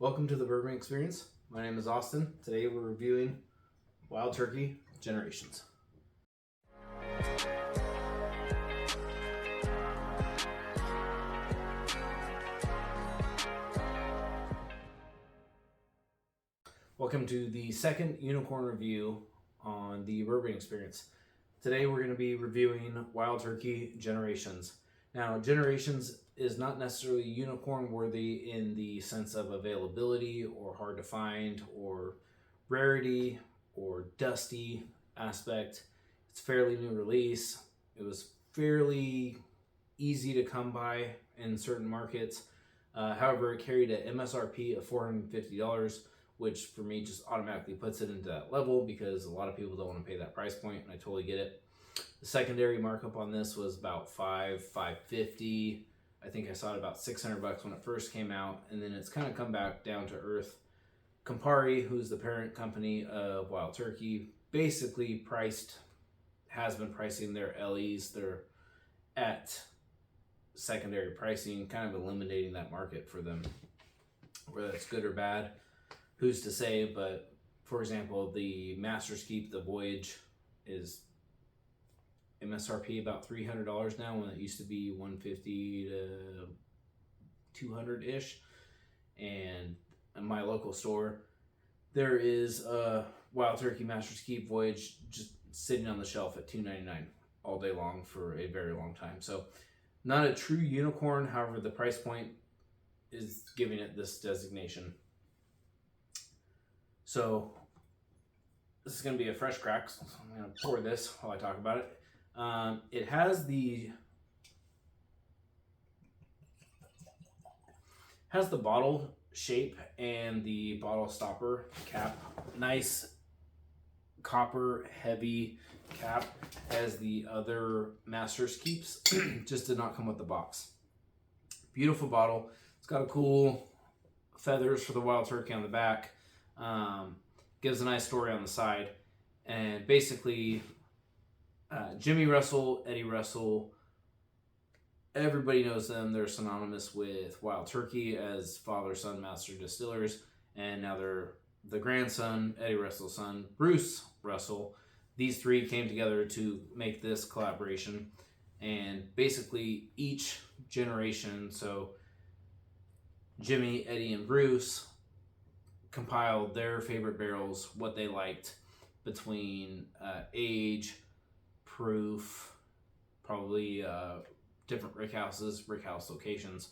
Welcome to the Bourbon Experience. My name is Austin. Today we're reviewing Wild Turkey Generations. Welcome to the second unicorn review on the Bourbon Experience. Today we're going to be reviewing Wild Turkey Generations. Now, Generations is not necessarily unicorn worthy in the sense of availability or hard to find or rarity or dusty aspect. It's a fairly new release. It was fairly easy to come by in certain markets. However, it carried an MSRP of $450, which for me just automatically puts it into that level because a lot of people don't want to pay that price point, and I totally get it. The secondary markup on this was about $550. I think I saw it about $600 when it first came out, and then it's kind of come back down to earth. Campari, who's the parent company of Wild Turkey, basically has been pricing their LEs. They're at secondary pricing, kind of eliminating that market for them. Whether it's good or bad, who's to say? But for example, the Master's Keep, the Voyage, is MSRP about $300 now, when it used to be $150 to $200-ish. And in my local store, there is a Wild Turkey Master's Keep Voyage just sitting on the shelf at $2.99 all day long for a very long time. So not a true unicorn, however the price point is giving it this designation. So this is going to be a fresh crack, so I'm going to pour this while I talk about it. It has the bottle shape and the bottle stopper cap. Nice copper heavy cap, as the other Master's Keeps. Just did not come with the box. Beautiful bottle. It's got a cool feathers for the Wild Turkey on the back. Gives a nice story on the side, and basically Jimmy Russell, Eddie Russell, everybody knows them. They're synonymous with Wild Turkey as father-son master distillers, and now they're the grandson, Eddie Russell's son, Bruce Russell. These three came together to make this collaboration, and basically each generation, so Jimmy, Eddie, and Bruce, compiled their favorite barrels, what they liked between age, proof, probably different rickhouse locations,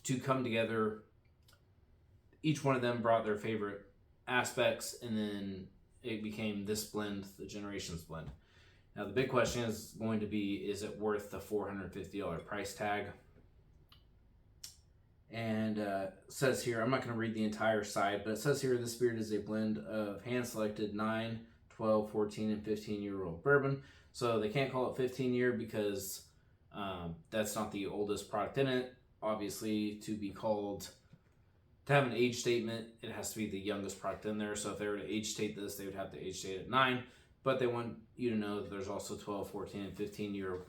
to come together. Each one of them brought their favorite aspects, and then it became this blend, the Generations blend. Now the big question is going to be, is it worth the $450 price tag? And says here, I'm not going to read the entire side, but it says here, this beer is a blend of hand-selected 9, 12, 14, and 15-year-old bourbon. So they can't call it 15-year because that's not the oldest product in it. Obviously, to have an age statement, it has to be the youngest product in there. So if they were to age state this, they would have to age state at 9. But they want you to know that there's also 12, 14, and 15-year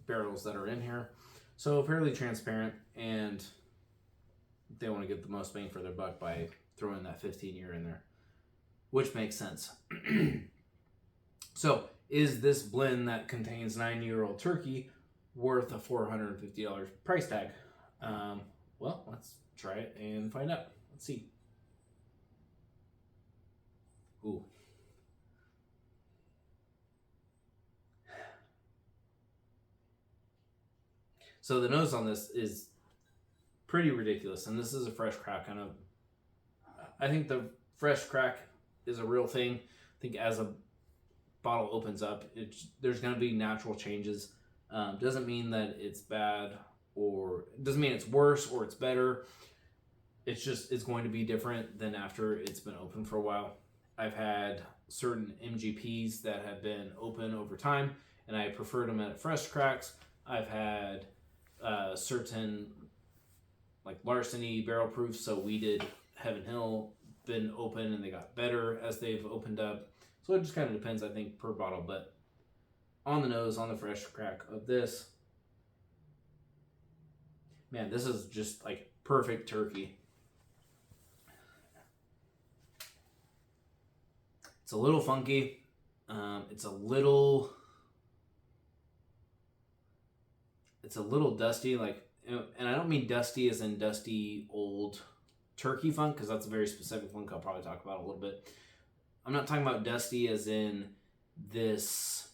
barrels that are in here. So fairly transparent, and they want to get the most bang for their buck by throwing that 15-year in there, which makes sense. So is this blend that contains 9-year-old turkey worth a $450 price tag? Well, let's try it and find out. Let's see. Ooh. So the nose on this is pretty ridiculous, and this is a fresh crack. I think the fresh crack is a real thing. I think as a bottle opens up, there's going to be natural changes. Doesn't mean that it's bad, or doesn't mean it's worse or it's better. It's going to be different than after it's been open for a while. I've had certain MGPs that have been open over time, and I preferred them at fresh cracks. I've had certain like Larceny barrel proof, so we did Heaven Hill, been open and they got better as they've opened up. So it just kind of depends, I think, per bottle. But on the nose, on the fresh crack of this, man, this is just like perfect turkey. It's a little funky. It's a little dusty, like, and I don't mean dusty as in dusty old turkey funk, because that's a very specific funk I'll probably talk about a little bit. I'm not talking about dusty as in this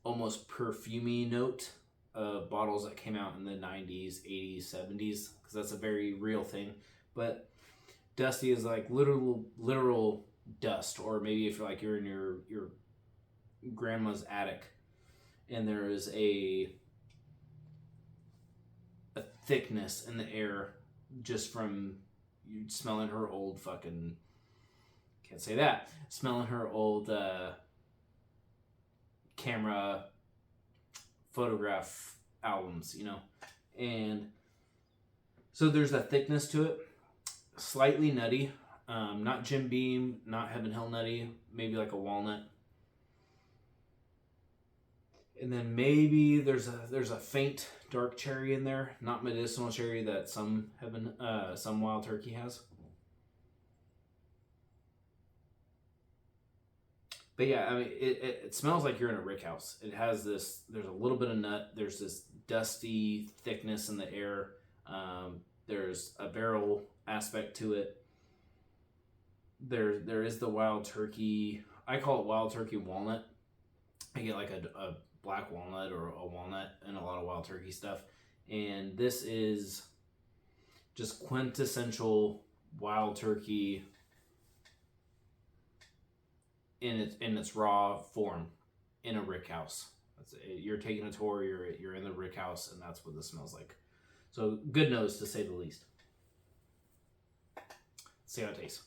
almost perfumey note of bottles that came out in the 90s, 80s, 70s, because that's a very real thing. But dusty is like literal dust, or maybe if you're in your grandma's attic and there is a thickness in the air just from you smelling her old fucking, can't say that, smelling her old camera photograph albums, and so there's a thickness to it, slightly nutty, not Jim Beam, not Heaven Hill nutty, maybe like a walnut, and then maybe there's a faint dark cherry in there, not medicinal cherry that some Wild Turkey has. But yeah, I mean, it smells like you're in a rick house. It has this, there's a little bit of nut, there's this dusty thickness in the air, there's a barrel aspect to it. There is the Wild Turkey, I call it Wild Turkey walnut. I get like a black walnut or a walnut and a lot of Wild Turkey stuff. And this is just quintessential Wild Turkey in its raw form in a rick house. You're taking a tour, you're in the rick house, and that's what this smells like. So good nose, to say the least. Let's see how it tastes.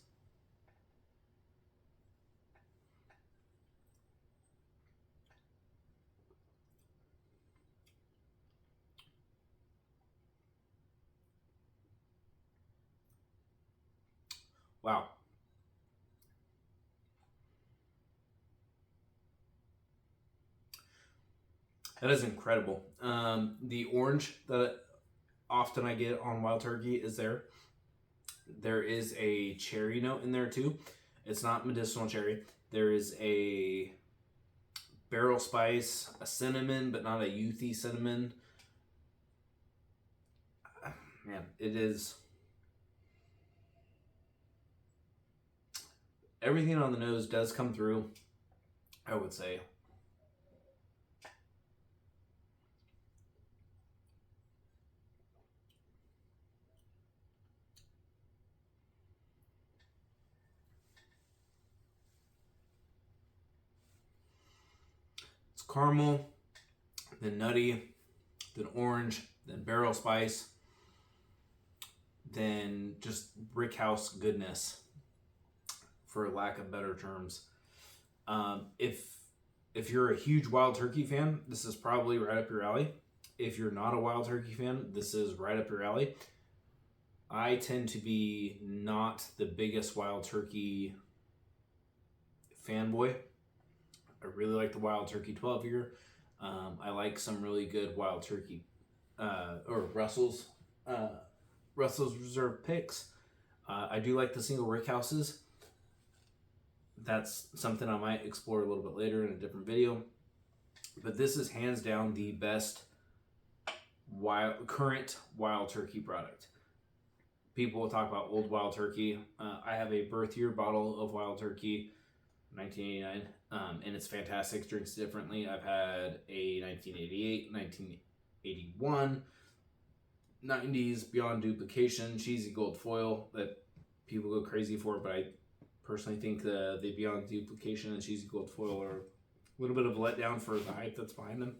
Wow. That is incredible. The orange that often I get on Wild Turkey is there. There is a cherry note in there too. It's not medicinal cherry. There is a barrel spice, a cinnamon, but not a youthy cinnamon. Man, it is... Everything on the nose does come through, I would say. It's caramel, then nutty, then orange, then barrel spice, then just brick house goodness, for lack of better terms. If you're a huge Wild Turkey fan, this is probably right up your alley. If you're not a Wild Turkey fan, this is right up your alley. I tend to be not the biggest Wild Turkey fanboy. I really like the Wild Turkey 12-year. I like some really good Wild Turkey or Russell's Reserve picks. I do like the single rick houses. That's something I might explore a little bit later in a different video. But this is hands down the best current Wild Turkey product. People will talk about old Wild Turkey. I have a birth year bottle of Wild Turkey, 1989, and it's fantastic. Drinks differently. I've had a 1988, 1981, 90s Beyond Duplication, cheesy gold foil that people go crazy for, but I personally think the Beyond Duplication and cheesy gold foil are a little bit of a letdown for the hype that's behind them.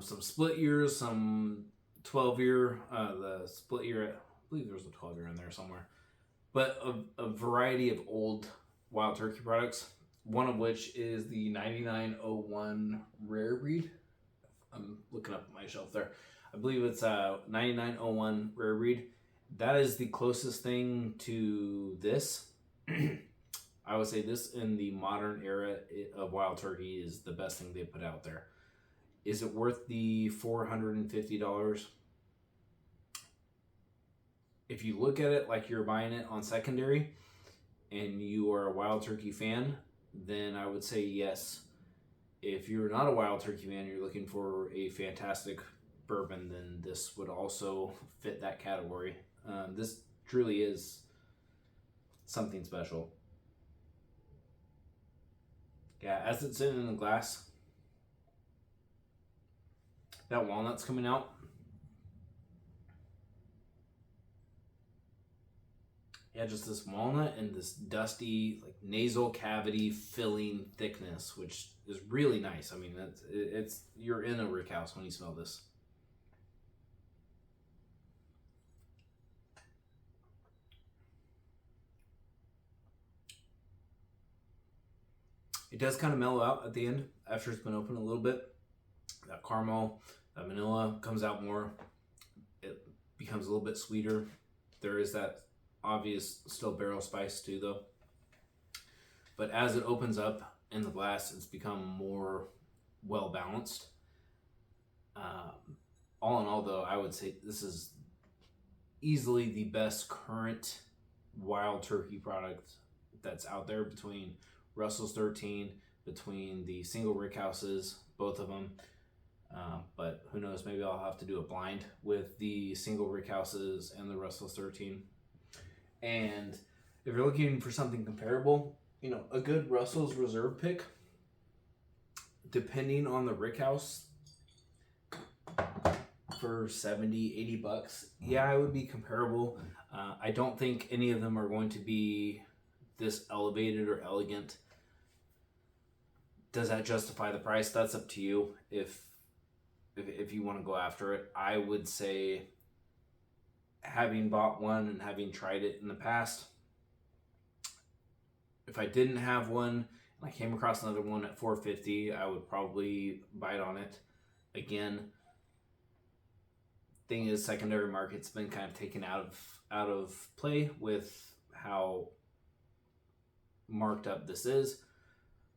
Some split years, some 12-year, the split year, I believe there was a 12-year in there somewhere. But a variety of old Wild Turkey products, one of which is the 9901 Rare Breed. I'm looking up my shelf there. I believe it's 9901 Rare Breed. That is the closest thing to this. I would say this in the modern era of Wild Turkey is the best thing they put out there. Is it worth the $450? if you look at it like you're buying it on secondary and you are a Wild Turkey fan, then I would say yes. If you're not a Wild Turkey fan, you're looking for a fantastic bourbon, then this would also fit that category. This truly is something special. Yeah, as it's sitting in the glass, that walnut's coming out. Yeah, just this walnut and this dusty, like nasal cavity filling thickness, which is really nice. I mean, it's you're in a rick house when you smell this. It does kind of mellow out at the end after it's been open a little bit. That caramel, that vanilla comes out more. It becomes a little bit sweeter. There is that obvious still barrel spice too, though. But as it opens up in the glass, it's become more well balanced. All in all, though, I would say this is easily the best current Wild Turkey product that's out there, between Russell's 13, between the single rick houses, both of them. But who knows, maybe I'll have to do a blind with the single rick houses and the Russell's 13. And if you're looking for something comparable, you know, a good Russell's Reserve pick, depending on the rick house, for 70, 80 bucks, yeah, it would be comparable. I don't think any of them are going to be this elevated or elegant. Does that justify the price? That's up to you. If you want to go after it, I would say, having bought one and having tried it in the past, if I didn't have one and I came across another one at $4.50, I would probably bite on it again. Thing is, secondary market's been kind of taken out of play with how marked up this is.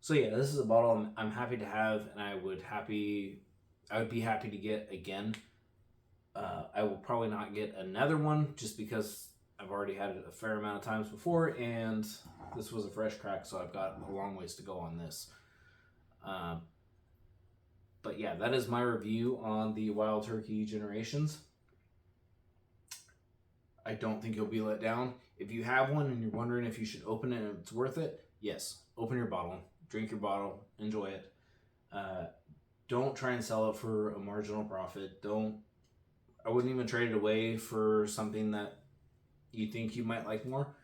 So yeah, this is a bottle I'm happy to have, and I would be happy to get again. I will probably not get another one just because I've already had it a fair amount of times before, and this was a fresh crack, so I've got a long ways to go on this. But yeah, that is my review on the Wild Turkey Generations. I don't think you'll be let down. If you have one and you're wondering if you should open it and it's worth it, yes, open your bottle, drink your bottle, enjoy it. Don't try and sell it for a marginal profit. I wouldn't even trade it away for something that you think you might like more.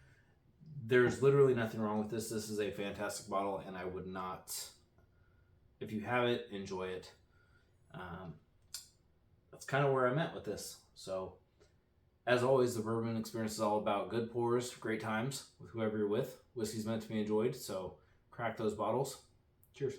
There's literally nothing wrong with this. This is a fantastic bottle, and I would not, if you have it, enjoy it. That's kind of where I'm at with this. So, as always, the bourbon experience is all about good pours, great times with whoever you're with. Whiskey's meant to be enjoyed, so crack those bottles. Cheers.